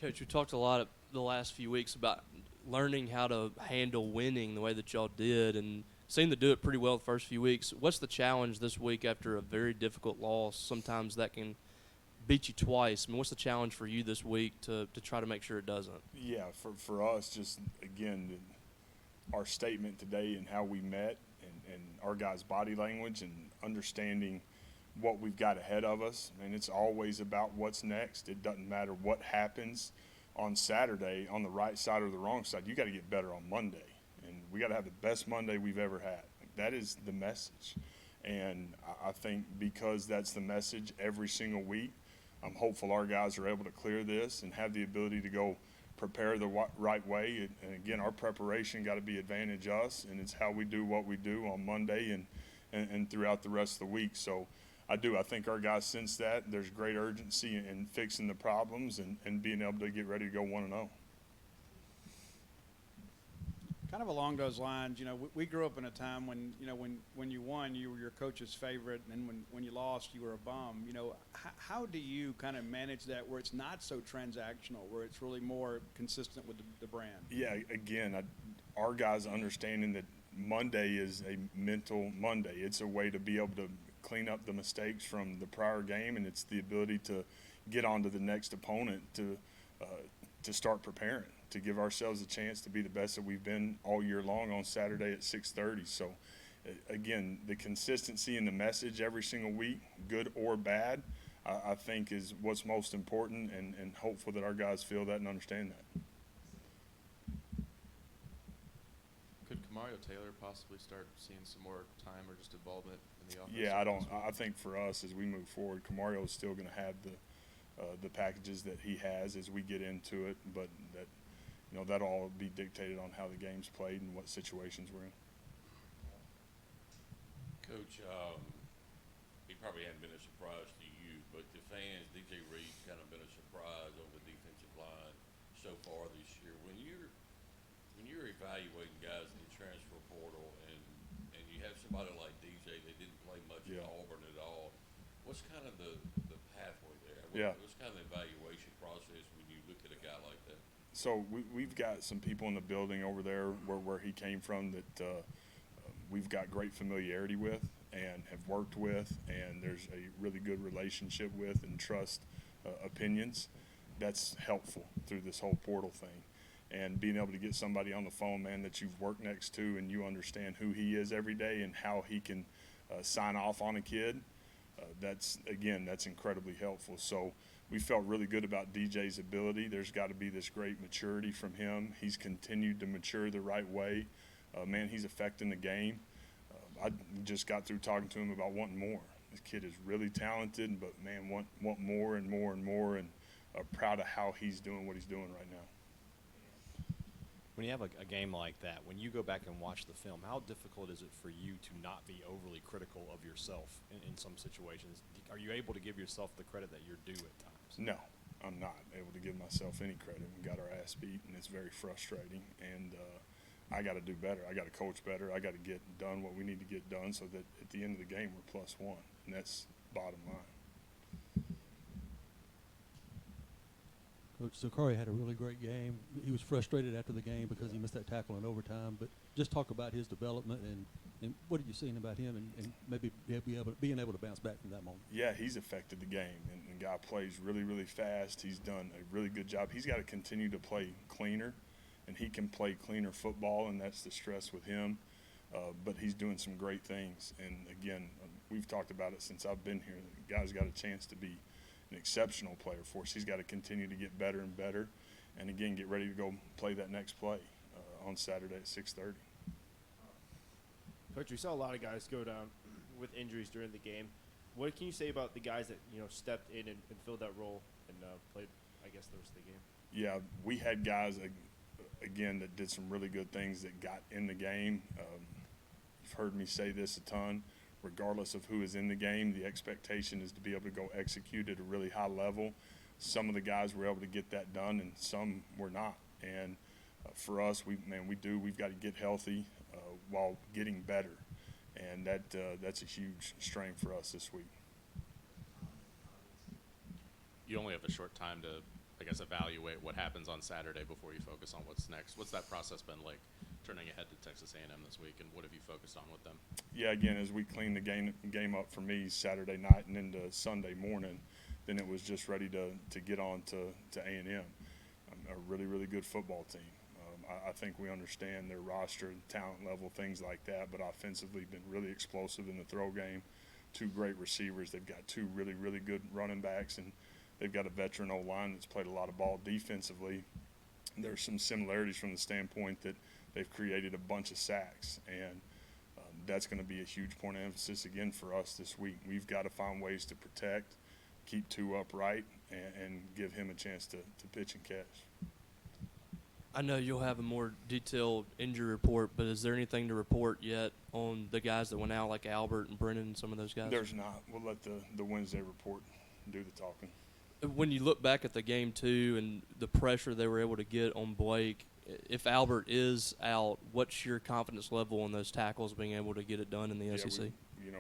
Coach, we talked a lot the last few weeks about learning how to handle winning the way that y'all did, and seemed to do it pretty well the first few weeks. What's the challenge this week after a very difficult loss? Sometimes that can beat you twice. I mean, what's the challenge for you this week to try to make sure it doesn't? Yeah, for us, just again, our statement today and how we met and our guys' body language and understanding what we've got ahead of us. And it's always about what's next. It doesn't matter what happens on Saturday on the right side or the wrong side. You got to get better on Monday. And we got to have the best Monday we've ever had. That is the message. And I think because that's the message every single week, I'm hopeful our guys are able to clear this and have the ability to go prepare the right way. And again, our preparation got to be advantage us, and it's how we do what we do on Monday and throughout the rest of the week. So I think our guys sense that. There's great urgency in fixing the problems and being able to get ready to go 1-0. Kind of along those lines, we grew up in a time when, when you won, you were your coach's favorite, and when you lost, you were a bum. How do you kind of manage that where it's not so transactional, where it's really more consistent with the brand? Yeah, again, our guys understanding that Monday is a mental Monday. It's a way to be able to clean up the mistakes from the prior game, and it's the ability to get on to the next opponent to start preparing, to give ourselves a chance to be the best that we've been all year long on Saturday at 6:30. So, again, the consistency in the message every single week, good or bad, I think is what's most important, and hopeful that our guys feel that and understand that. Could Kamario Taylor possibly start seeing some more time or just involvement in the offense? Yeah, I think for us as we move forward, Kamario is still going to have the packages that he has as we get into it, but that'll all be dictated on how the game's played and what situations we're in. Coach, he probably hadn't been a surprise to you, but the fans, DJ Reed's kind of been a surprise on the defensive line so far this year. When you're evaluating guys in the transfer portal and you have somebody like DJ that didn't play much at Auburn at all, what's kind of the pathway there? What's kind of the evaluation process when you look at a guy like that? So we've got some people in the building over there where he came from that we've got great familiarity with and have worked with, and there's a really good relationship with and trust opinions. That's helpful through this whole portal thing. And being able to get somebody on the phone, man, that you've worked next to and you understand who he is every day and how he can sign off on a kid, that's incredibly helpful. So we felt really good about DJ's ability. There's got to be this great maturity from him. He's continued to mature the right way. Man, he's affecting the game. I just got through talking to him about wanting more. This kid is really talented, but, man, want more and more and more, and proud of how he's doing what he's doing right now. When you have a game like that, when you go back and watch the film, how difficult is it for you to not be overly critical of yourself in some situations? Are you able to give yourself the credit that you're due at times? No, I'm not able to give myself any credit. We got our ass beat, and it's very frustrating. And I got to do better. I got to coach better. I got to get done what we need to get done so that at the end of the game we're +1, and that's bottom line. Coach Zakari had a really great game. He was frustrated after the game because he missed that tackle in overtime. But just talk about his development and what are you seeing about him and maybe being able to bounce back from that moment. Yeah, he's affected the game, and guy plays really, really fast. He's done a really good job. He's got to continue to play cleaner, and he can play cleaner football, and that's the stress with him. But he's doing some great things. And, again, we've talked about it since I've been here. The guy's got a chance to be an exceptional player for us. He's got to continue to get better and better, and again get ready to go play that next play on Saturday at 6:30. Coach, we saw a lot of guys go down with injuries during the game. What can you say about the guys that stepped in and filled that role and played, I guess, the rest of the game? Yeah, we had guys again that did some really good things that got in the game. You've heard me say this a ton. Regardless of who is in the game, the expectation is to be able to go execute at a really high level. Some of the guys were able to get that done, and some were not. And for us, we've got to get healthy while getting better, and that's a huge strength for us this week. You only have a short time to I guess, evaluate what happens on Saturday before you focus on what's next? What's that process been like, turning ahead to Texas A&M this week, and what have you focused on with them? Yeah, again, as we cleaned the game up for me Saturday night and into Sunday morning, then it was just ready to get on to A&M, a really, really good football team. I think we understand their roster, talent level, things like that, but offensively been really explosive in the throw game. Two great receivers. They've got two really, really good running backs, and they've got a veteran O-line that's played a lot of ball defensively. There's some similarities from the standpoint that they've created a bunch of sacks, and that's going to be a huge point of emphasis again for us this week. We've got to find ways to protect, keep two upright, and give him a chance to pitch and catch. I know you'll have a more detailed injury report, but is there anything to report yet on the guys that went out, like Albert and Brennan and some of those guys? There's not. We'll let the Wednesday report do the talking. When you look back at the game, too, and the pressure they were able to get on Blake, if Albert is out, what's your confidence level in those tackles being able to get it done in the SEC?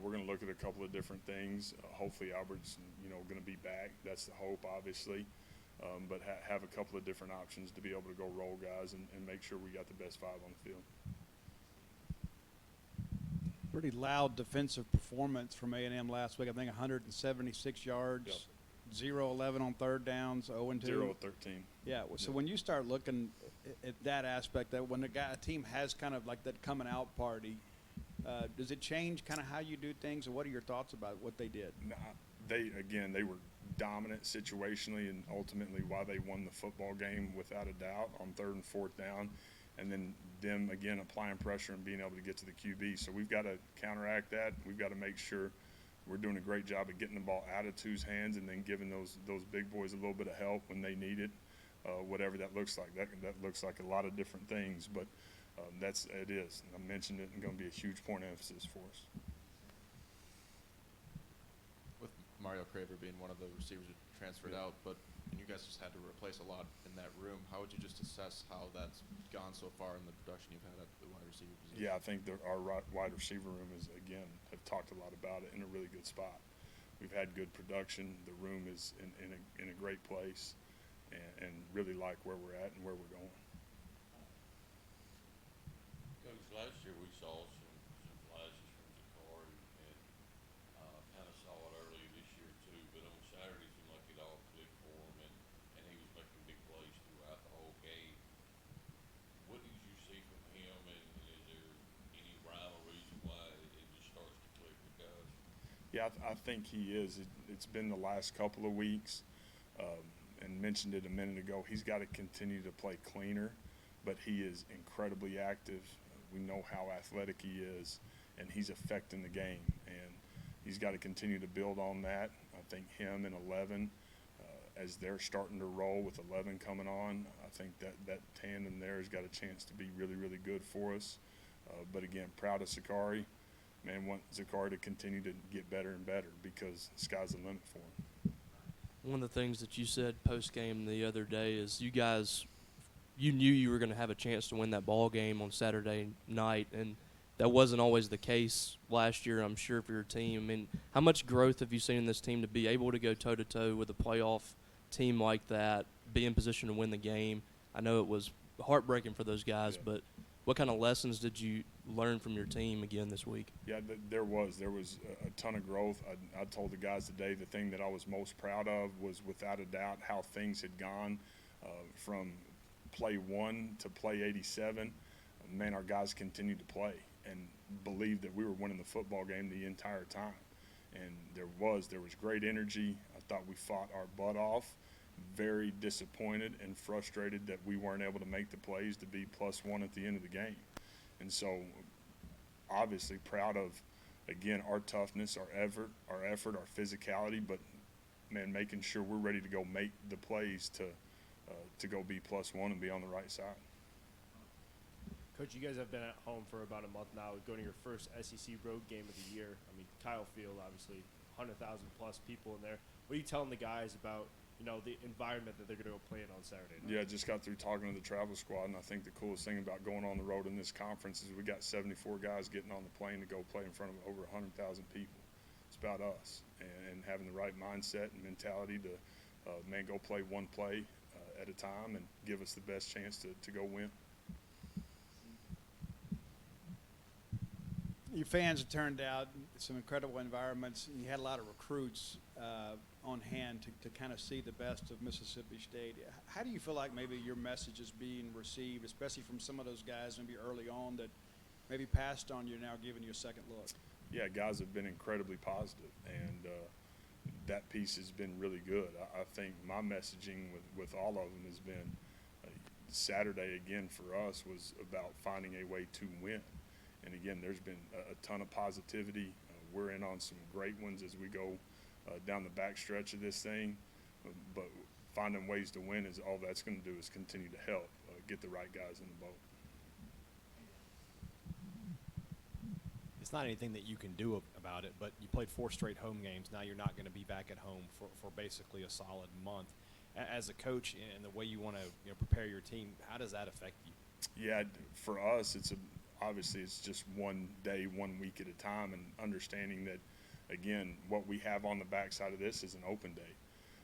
We're going to look at a couple of different things. Hopefully Albert's, going to be back. That's the hope, obviously. But have a couple of different options to be able to go roll guys and make sure we got the best five on the field. Pretty loud defensive performance from A&M last week. I think 176 yards, 0-11 on third downs, 0-2. 0-13. Yeah. So when you start looking at that aspect, that when a team has kind of like that coming out party, does it change kind of how you do things, or what are your thoughts about what they did? Nah, they were dominant situationally, and ultimately why they won the football game without a doubt on third and fourth down, and then them again applying pressure and being able to get to the QB. So we've got to counteract that. We've got to make sure we're doing a great job of getting the ball out of Tu's hands and then giving those big boys a little bit of help when they need it, whatever that looks like. That looks like a lot of different things, but it is. I mentioned it, and going to be a huge point of emphasis for us. With Mario Craver being one of the receivers who transferred out, and you guys just had to replace a lot in that room, how would you just assess how that's gone so far in the production you've had at the wide receiver position? Yeah, I think our wide receiver room is, again, have talked a lot about it, in a really good spot. We've had good production. The room is in a great place, and really like where we're at and where we're going. Coach, last year we saw some flashes from Zakari, and kind of saw it early this year too. But on Saturday, it seemed like it all clicked for him, and he was making big plays throughout the whole game. What did you see from him, and is there any rhyme or reason why it just starts to click with guys? Yeah, I think he is. It's been the last couple of weeks, and mentioned it a minute ago. He's got to continue to play cleaner, but he is incredibly active. We know how athletic he is, and he's affecting the game. And he's got to continue to build on that. I think him and 11, as they're starting to roll with 11 coming on, I think that tandem there has got a chance to be really, really good for us. But again, proud of Zakari. Man, want Zakari to continue to get better and better, because the sky's the limit for him. One of the things that you said post-game the other day is you knew you were going to have a chance to win that ball game on Saturday night, and that wasn't always the case last year, I'm sure, for your team. I mean, how much growth have you seen in this team to be able to go toe-to-toe with a playoff team like that, be in position to win the game? I know it was heartbreaking for those guys, Yeah. but what kind of lessons did you learn from your team again this week? Yeah, there was a ton of growth. I told the guys today the thing that I was most proud of was, without a doubt, how things had gone from play 1 to play 87. Man, our guys continued to play and believed that we were winning the football game the entire time. And there was great energy. I thought we fought our butt off. Very disappointed and frustrated that we weren't able to make the plays to be +1 at the end of the game. And so, obviously proud of, again, our toughness, our effort, our physicality, but, man, making sure we're ready to go make the plays to go be +1 and be on the right side. Coach, you guys have been at home for about a month now, going to your first SEC road game of the year. I mean, Kyle Field, obviously, 100,000 plus people in there. What are you telling the guys about, the environment that they're going to go play in on Saturday night? Yeah, just got through talking to the travel squad, and I think the coolest thing about going on the road in this conference is we got 74 guys getting on the plane to go play in front of over 100,000 people. It's about us and having the right mindset and mentality to, go play one play at a time and give us the best chance to go win. Your fans have turned out some incredible environments, and you had a lot of recruits on hand to kind of see the best of Mississippi State. How do you feel like maybe your message is being received, especially from some of those guys maybe early on that maybe passed on you, now giving you a second look? Yeah, guys have been incredibly positive, and that piece has been really good. I think my messaging with all of them has been Saturday, again, for us was about finding a way to win. And again, there's been a ton of positivity. We're in on some great ones as we go down the back stretch of this thing. But finding ways to win is all that's going to do is continue to help get the right guys in the boat. It's not anything that you can do about it, but you played 4 straight home games. Now you're not going to be back at home for basically a solid month. As a coach and the way you want to prepare your team, how does that affect you? Yeah, for us, obviously it's just one day, 1 week at a time, and understanding that, again, what we have on the backside of this is an open day.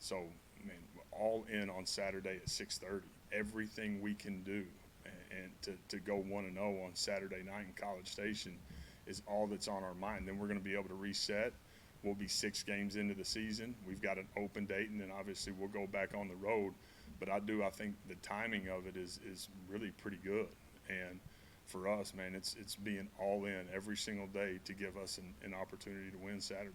So, I mean, all in on Saturday at 6:30. Everything we can do and to go 1-0 on Saturday night in College Station is all that's on our mind. Then we're going to be able to reset. We'll be 6 games into the season. We've got an open date, and then obviously we'll go back on the road. But I think the timing of it is really pretty good. And for us, man, it's being all in every single day to give us an opportunity to win Saturday.